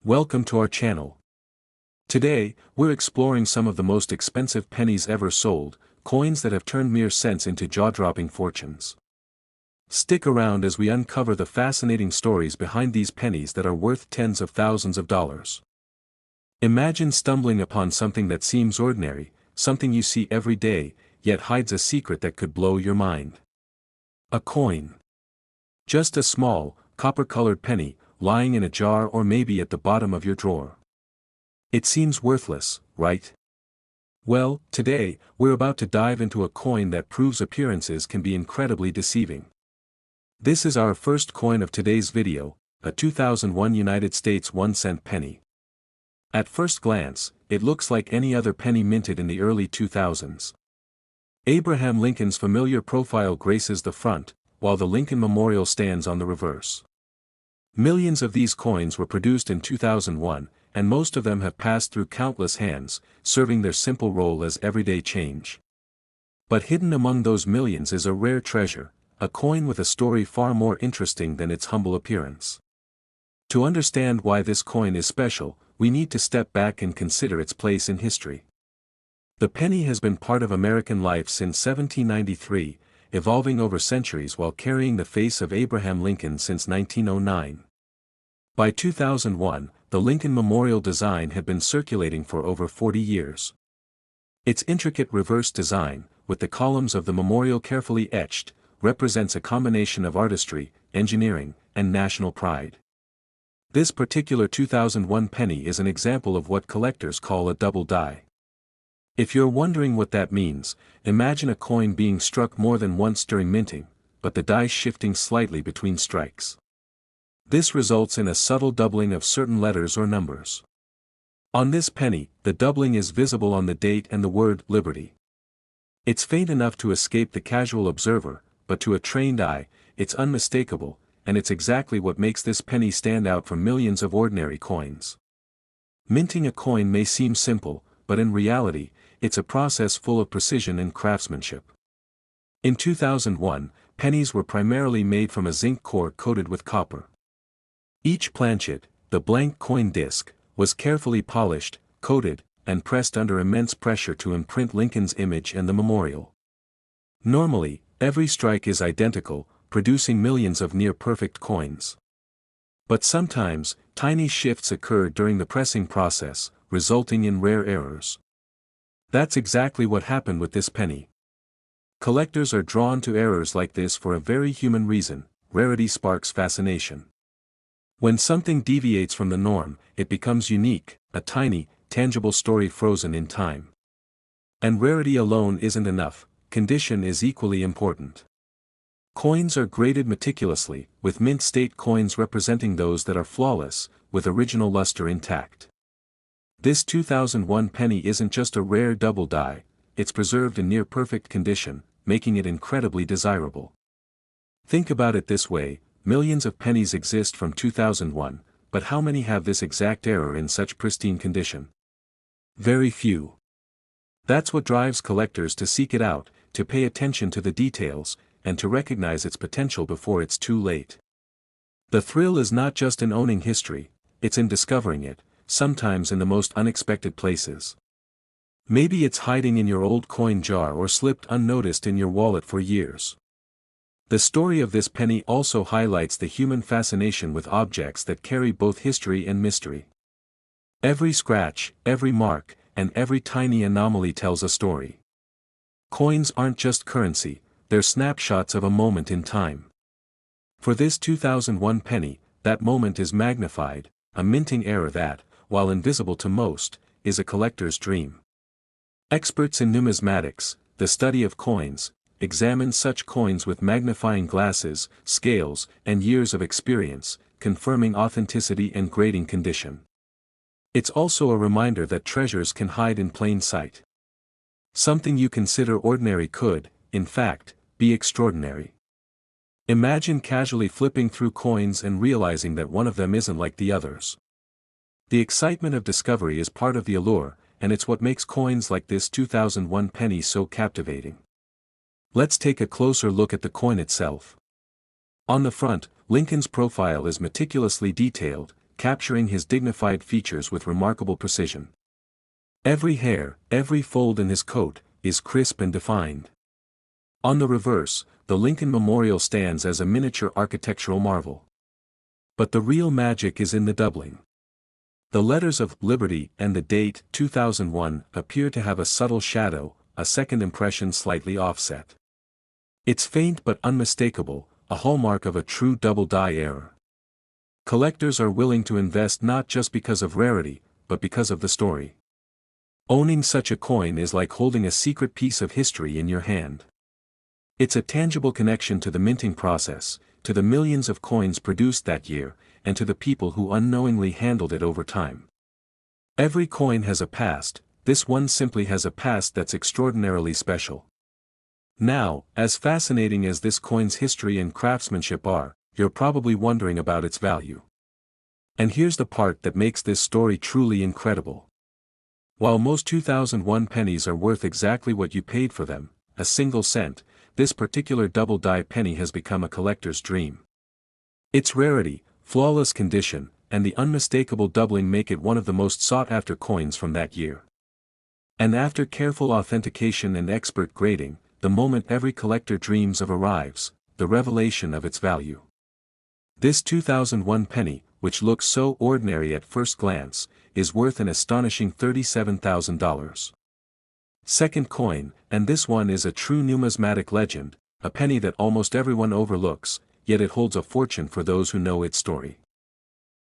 Welcome to our channel. Today, we're exploring some of the most expensive pennies ever sold, coins that have turned mere cents into jaw-dropping fortunes. Stick around as we uncover the fascinating stories behind these pennies that are worth tens of thousands of dollars. Imagine stumbling upon something that seems ordinary, something you see every day, yet hides a secret that could blow your mind. A coin. Just a small, copper-colored penny, lying in a jar or maybe at the bottom of your drawer. It seems worthless, right? Well, today, we're about to dive into a coin that proves appearances can be incredibly deceiving. This is our first coin of today's video, a 2001 United States 1-cent penny. At first glance, it looks like any other penny minted in the early 2000s. Abraham Lincoln's familiar profile graces the front, while the Lincoln Memorial stands on the reverse. Millions of these coins were produced in 2001, and most of them have passed through countless hands, serving their simple role as everyday change. But hidden among those millions is a rare treasure, a coin with a story far more interesting than its humble appearance. To understand why this coin is special, we need to step back and consider its place in history. The penny has been part of American life since 1793, evolving over centuries while carrying the face of Abraham Lincoln since 1909. By 2001, the Lincoln Memorial design had been circulating for over 40 years. Its intricate reverse design, with the columns of the memorial carefully etched, represents a combination of artistry, engineering, and national pride. This particular 2001 penny is an example of what collectors call a double die. If you're wondering what that means, imagine a coin being struck more than once during minting, but the die shifting slightly between strikes. This results in a subtle doubling of certain letters or numbers. On this penny, the doubling is visible on the date and the word Liberty. It's faint enough to escape the casual observer, but to a trained eye, it's unmistakable, and it's exactly what makes this penny stand out from millions of ordinary coins. Minting a coin may seem simple, but in reality, it's a process full of precision and craftsmanship. In 2001, pennies were primarily made from a zinc core coated with copper. Each planchet, the blank coin disc, was carefully polished, coated, and pressed under immense pressure to imprint Lincoln's image and the memorial. Normally, every strike is identical, producing millions of near-perfect coins. But sometimes, tiny shifts occur during the pressing process, resulting in rare errors. That's exactly what happened with this penny. Collectors are drawn to errors like this for a very human reason: rarity sparks fascination. When something deviates from the norm, it becomes unique, a tiny, tangible story frozen in time. And rarity alone isn't enough, condition is equally important. Coins are graded meticulously, with mint state coins representing those that are flawless, with original luster intact. This 2001 penny isn't just a rare double die, it's preserved in near-perfect condition, making it incredibly desirable. Think about it this way: millions of pennies exist from 2001, but how many have this exact error in such pristine condition? Very few. That's what drives collectors to seek it out, to pay attention to the details, and to recognize its potential before it's too late. The thrill is not just in owning history, it's in discovering it, sometimes in the most unexpected places. Maybe it's hiding in your old coin jar or slipped unnoticed in your wallet for years. The story of this penny also highlights the human fascination with objects that carry both history and mystery. Every scratch, every mark, and every tiny anomaly tells a story. Coins aren't just currency, they're snapshots of a moment in time. For this 2001 penny, that moment is magnified, a minting error that, while invisible to most, is a collector's dream. Experts in numismatics, the study of coins, examine such coins with magnifying glasses, scales, and years of experience, confirming authenticity and grading condition. It's also a reminder that treasures can hide in plain sight. Something you consider ordinary could, in fact, be extraordinary. Imagine casually flipping through coins and realizing that one of them isn't like the others. The excitement of discovery is part of the allure, and it's what makes coins like this 2001 penny so captivating. Let's take a closer look at the coin itself. On the front, Lincoln's profile is meticulously detailed, capturing his dignified features with remarkable precision. Every hair, every fold in his coat, is crisp and defined. On the reverse, the Lincoln Memorial stands as a miniature architectural marvel. But the real magic is in the doubling. The letters of Liberty and the date 2001 appear to have a subtle shadow, a second impression slightly offset. It's faint but unmistakable, a hallmark of a true double-die error. Collectors are willing to invest not just because of rarity, but because of the story. Owning such a coin is like holding a secret piece of history in your hand. It's a tangible connection to the minting process, to the millions of coins produced that year, and to the people who unknowingly handled it over time. Every coin has a past, this one simply has a past that's extraordinarily special. Now, as fascinating as this coin's history and craftsmanship are, you're probably wondering about its value. And here's the part that makes this story truly incredible. While most 2001 pennies are worth exactly what you paid for them, a single cent, this particular double-die penny has become a collector's dream. Its rarity, flawless condition, and the unmistakable doubling make it one of the most sought-after coins from that year. And after careful authentication and expert grading, the moment every collector dreams of arrives, the revelation of its value. This 2001 penny, which looks so ordinary at first glance, is worth an astonishing $37,000. Second coin, and this one is a true numismatic legend, a penny that almost everyone overlooks, yet it holds a fortune for those who know its story.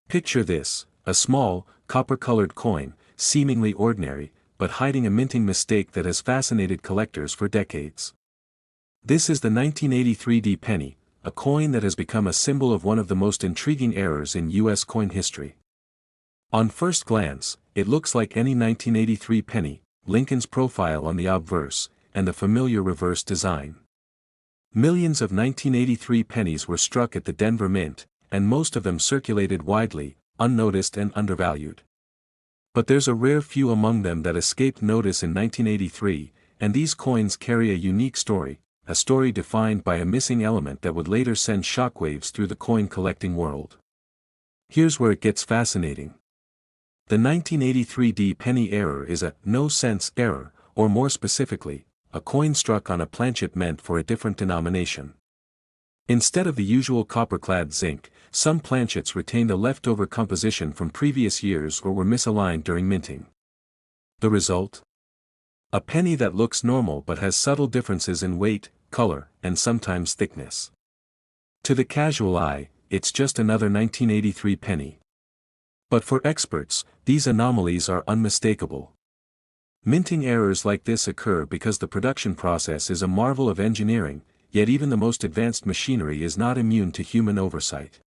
Picture this, a small, copper-colored coin, seemingly ordinary, but hiding a minting mistake that has fascinated collectors for decades. This is the 1983 D penny, a coin that has become a symbol of one of the most intriguing errors in U.S. coin history. On first glance, it looks like any 1983 penny, Lincoln's profile on the obverse, and the familiar reverse design. Millions of 1983 pennies were struck at the Denver Mint, and most of them circulated widely, unnoticed and undervalued. But there's a rare few among them that escaped notice in 1983, and these coins carry a unique story, a story defined by a missing element that would later send shockwaves through the coin collecting world. Here's where it gets fascinating. The 1983 D penny error is a no-sense error, or more specifically, a coin struck on a planchet meant for a different denomination. Instead of the usual copper-clad zinc, some planchets retained a leftover composition from previous years or were misaligned during minting. The result? A penny that looks normal but has subtle differences in weight, color, and sometimes thickness. To the casual eye, it's just another 1983 penny. But for experts, these anomalies are unmistakable. Minting errors like this occur because the production process is a marvel of engineering, yet even the most advanced machinery is not immune to human oversight.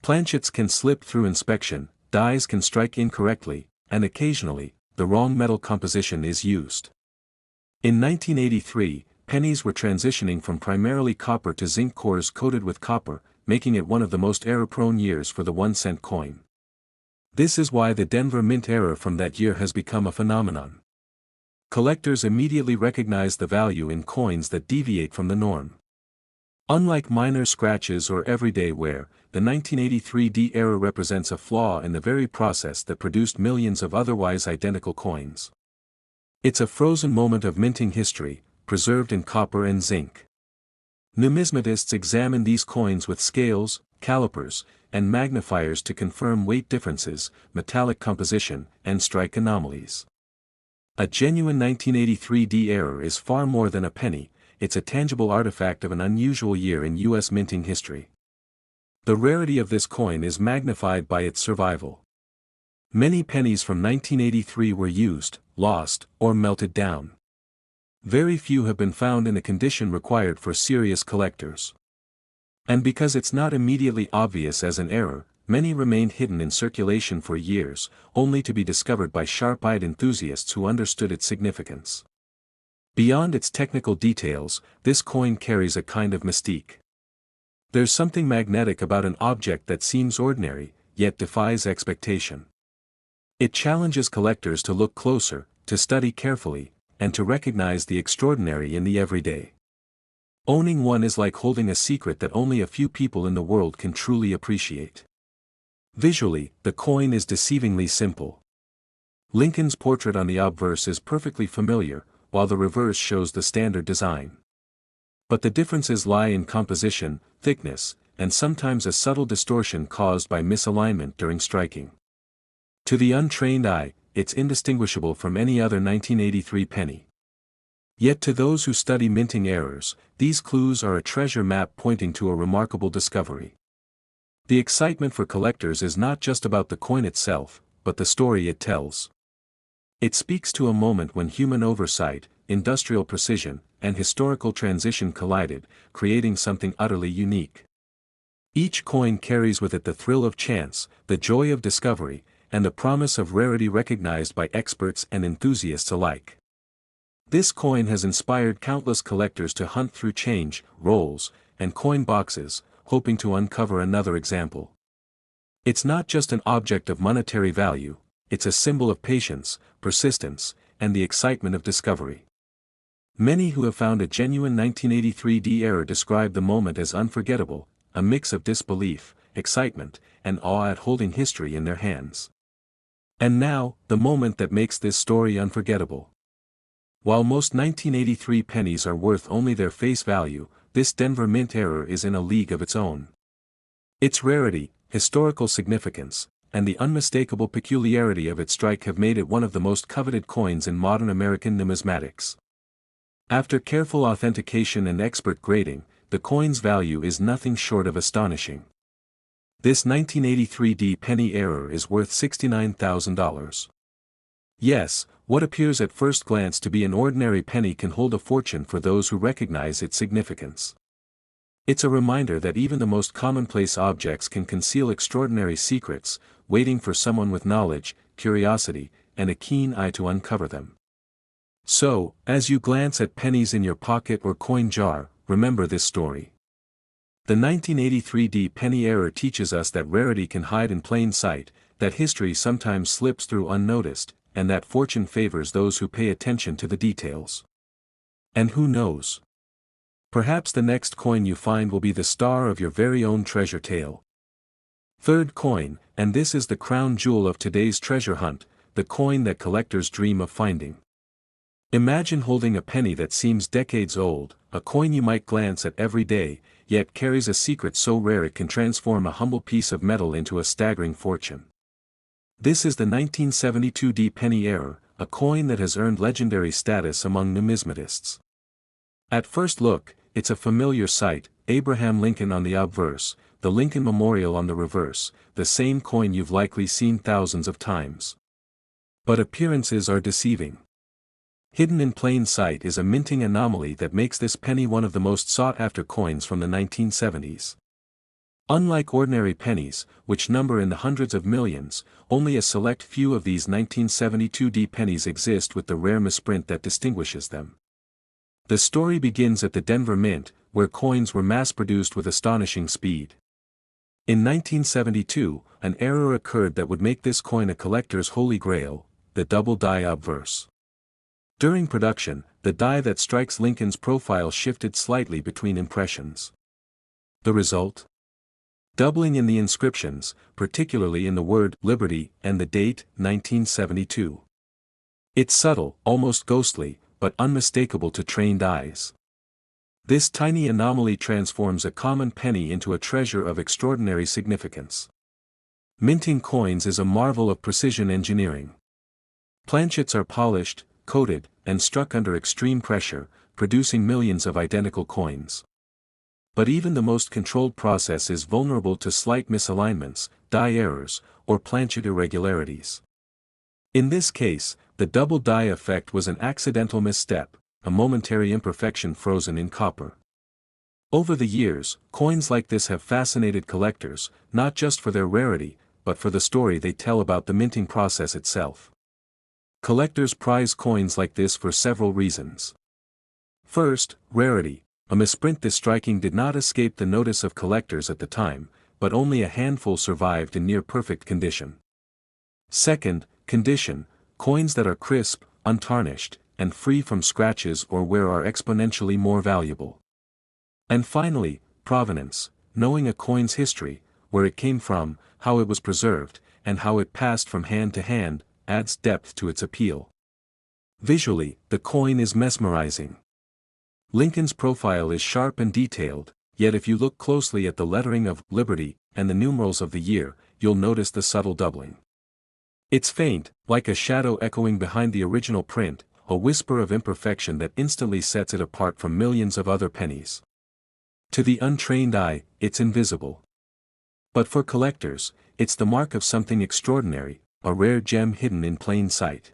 Planchets can slip through inspection, dies can strike incorrectly, and occasionally, the wrong metal composition is used. In 1983, pennies were transitioning from primarily copper to zinc cores coated with copper, making it one of the most error-prone years for the 1-cent coin. This is why the Denver Mint error from that year has become a phenomenon. Collectors immediately recognize the value in coins that deviate from the norm. Unlike minor scratches or everyday wear, the 1983 D error represents a flaw in the very process that produced millions of otherwise identical coins. It's a frozen moment of minting history, preserved in copper and zinc. Numismatists examine these coins with scales, calipers, and magnifiers to confirm weight differences, metallic composition, and strike anomalies. A genuine 1983 D error is far more than a penny, it's a tangible artifact of an unusual year in U.S. minting history. The rarity of this coin is magnified by its survival. Many pennies from 1983 were used, lost, or melted down. Very few have been found in the condition required for serious collectors. And because it's not immediately obvious as an error, many remained hidden in circulation for years, only to be discovered by sharp-eyed enthusiasts who understood its significance. Beyond its technical details, this coin carries a kind of mystique. There's something magnetic about an object that seems ordinary, yet defies expectation. It challenges collectors to look closer, to study carefully, and to recognize the extraordinary in the everyday. Owning one is like holding a secret that only a few people in the world can truly appreciate. Visually, the coin is deceivingly simple. Lincoln's portrait on the obverse is perfectly familiar, while the reverse shows the standard design. But the differences lie in composition, thickness, and sometimes a subtle distortion caused by misalignment during striking. To the untrained eye, it's indistinguishable from any other 1983 penny. Yet to those who study minting errors, these clues are a treasure map pointing to a remarkable discovery. The excitement for collectors is not just about the coin itself, but the story it tells. It speaks to a moment when human oversight, industrial precision, and historical transition collided, creating something utterly unique. Each coin carries with it the thrill of chance, the joy of discovery, and the promise of rarity recognized by experts and enthusiasts alike. This coin has inspired countless collectors to hunt through change, rolls, and coin boxes, hoping to uncover another example. It's not just an object of monetary value, it's a symbol of patience, persistence, and the excitement of discovery. Many who have found a genuine 1983 error describe the moment as unforgettable, a mix of disbelief, excitement, and awe at holding history in their hands. And now, the moment that makes this story unforgettable. While most 1983 pennies are worth only their face value, this Denver Mint error is in a league of its own. Its rarity, historical significance, and the unmistakable peculiarity of its strike have made it one of the most coveted coins in modern American numismatics. After careful authentication and expert grading, the coin's value is nothing short of astonishing. This 1983 penny error is worth $69,000. Yes, what appears at first glance to be an ordinary penny can hold a fortune for those who recognize its significance. It's a reminder that even the most commonplace objects can conceal extraordinary secrets, waiting for someone with knowledge, curiosity, and a keen eye to uncover them. So, as you glance at pennies in your pocket or coin jar, remember this story. The 1983 penny error teaches us that rarity can hide in plain sight, that history sometimes slips through unnoticed, and that fortune favors those who pay attention to the details. And who knows? Perhaps the next coin you find will be the star of your very own treasure tale. Third coin, and this is the crown jewel of today's treasure hunt, the coin that collectors dream of finding. Imagine holding a penny that seems decades old, a coin you might glance at every day, yet carries a secret so rare it can transform a humble piece of metal into a staggering fortune. This is the 1972 penny error, a coin that has earned legendary status among numismatists. At first look, it's a familiar sight: Abraham Lincoln on the obverse, the Lincoln Memorial on the reverse, the same coin you've likely seen thousands of times. But appearances are deceiving. Hidden in plain sight is a minting anomaly that makes this penny one of the most sought-after coins from the 1970s. Unlike ordinary pennies, which number in the hundreds of millions, only a select few of these 1972 pennies exist with the rare misprint that distinguishes them. The story begins at the Denver Mint, where coins were mass-produced with astonishing speed. In 1972, an error occurred that would make this coin a collector's holy grail: the double die obverse. During production, the die that strikes Lincoln's profile shifted slightly between impressions. The result? Doubling in the inscriptions, particularly in the word "Liberty" and the date, 1972. It's subtle, almost ghostly, but unmistakable to trained eyes. This tiny anomaly transforms a common penny into a treasure of extraordinary significance. Minting coins is a marvel of precision engineering. Planchets are polished, coated, and struck under extreme pressure, producing millions of identical coins. But even the most controlled process is vulnerable to slight misalignments, die errors, or planchet irregularities. In this case, the double die effect was an accidental misstep, a momentary imperfection frozen in copper. Over the years, coins like this have fascinated collectors, not just for their rarity, but for the story they tell about the minting process itself. Collectors prize coins like this for several reasons. First, rarity. A misprint this striking did not escape the notice of collectors at the time, but only a handful survived in near-perfect condition. Second, condition. Coins that are crisp, untarnished, and free from scratches or wear are exponentially more valuable. And finally, provenance. Knowing a coin's history, where it came from, how it was preserved, and how it passed from hand to hand, adds depth to its appeal. Visually, the coin is mesmerizing. Lincoln's profile is sharp and detailed, yet if you look closely at the lettering of Liberty and the numerals of the year, you'll notice the subtle doubling. It's faint, like a shadow echoing behind the original print, a whisper of imperfection that instantly sets it apart from millions of other pennies. To the untrained eye, it's invisible. But for collectors, it's the mark of something extraordinary, a rare gem hidden in plain sight.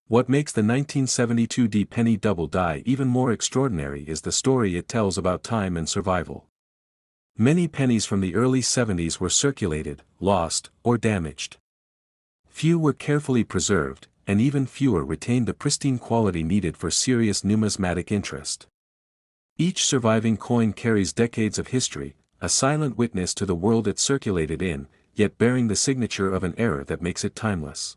What makes the 1972 D penny double die even more extraordinary is the story it tells about time and survival. Many pennies from the early 70s were circulated, lost, or damaged. Few were carefully preserved, and even fewer retained the pristine quality needed for serious numismatic interest. Each surviving coin carries decades of history, a silent witness to the world it circulated in, yet bearing the signature of an era that makes it timeless.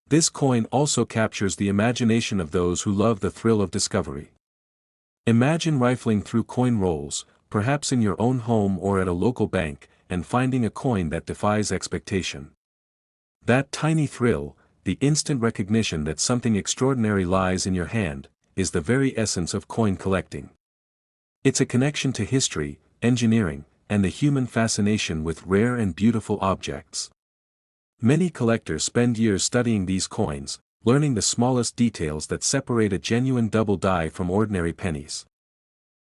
This coin also captures the imagination of those who love the thrill of discovery. Imagine rifling through coin rolls, perhaps in your own home or at a local bank, and finding a coin that defies expectation. That tiny thrill, the instant recognition that something extraordinary lies in your hand, is the very essence of coin collecting. It's a connection to history, engineering, and the human fascination with rare and beautiful objects. Many collectors spend years studying these coins, learning the smallest details that separate a genuine double die from ordinary pennies.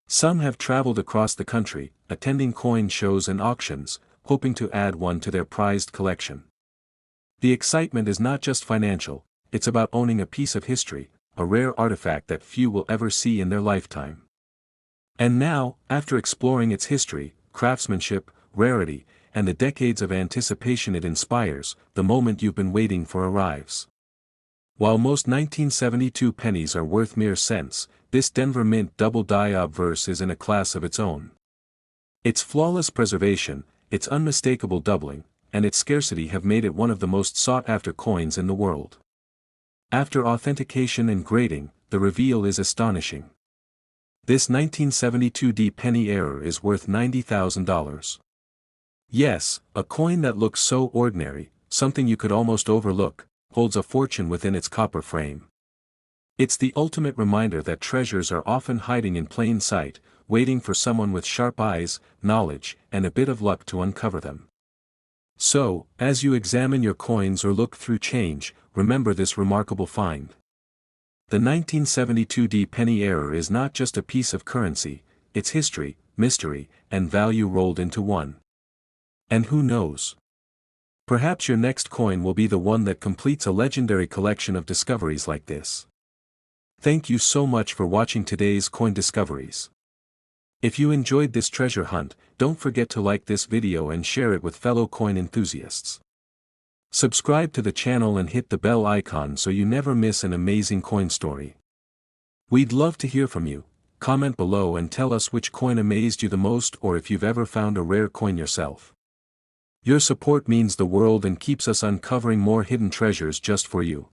Some have traveled across the country, attending coin shows and auctions, hoping to add one to their prized collection. The excitement is not just financial, it's about owning a piece of history, a rare artifact that few will ever see in their lifetime. And now, after exploring its history, craftsmanship, rarity, and the decades of anticipation it inspires, the moment you've been waiting for arrives. While most 1972 pennies are worth mere cents, this Denver Mint double die obverse is in a class of its own. Its flawless preservation, its unmistakable doubling, and its scarcity have made it one of the most sought-after coins in the world. After authentication and grading, the reveal is astonishing. This 1972 D penny error is worth $90,000. Yes, a coin that looks so ordinary, something you could almost overlook, holds a fortune within its copper frame. It's the ultimate reminder that treasures are often hiding in plain sight, waiting for someone with sharp eyes, knowledge, and a bit of luck to uncover them. So, as you examine your coins or look through change, remember this remarkable find. The 1972 D penny error is not just a piece of currency, it's history, mystery, and value rolled into one. And who knows? Perhaps your next coin will be the one that completes a legendary collection of discoveries like this. Thank you so much for watching today's Coin Discoveries. If you enjoyed this treasure hunt, don't forget to like this video and share it with fellow coin enthusiasts. Subscribe to the channel and hit the bell icon so you never miss an amazing coin story. We'd love to hear from you. Comment below and tell us which coin amazed you the most or if you've ever found a rare coin yourself. Your support means the world and keeps us uncovering more hidden treasures just for you.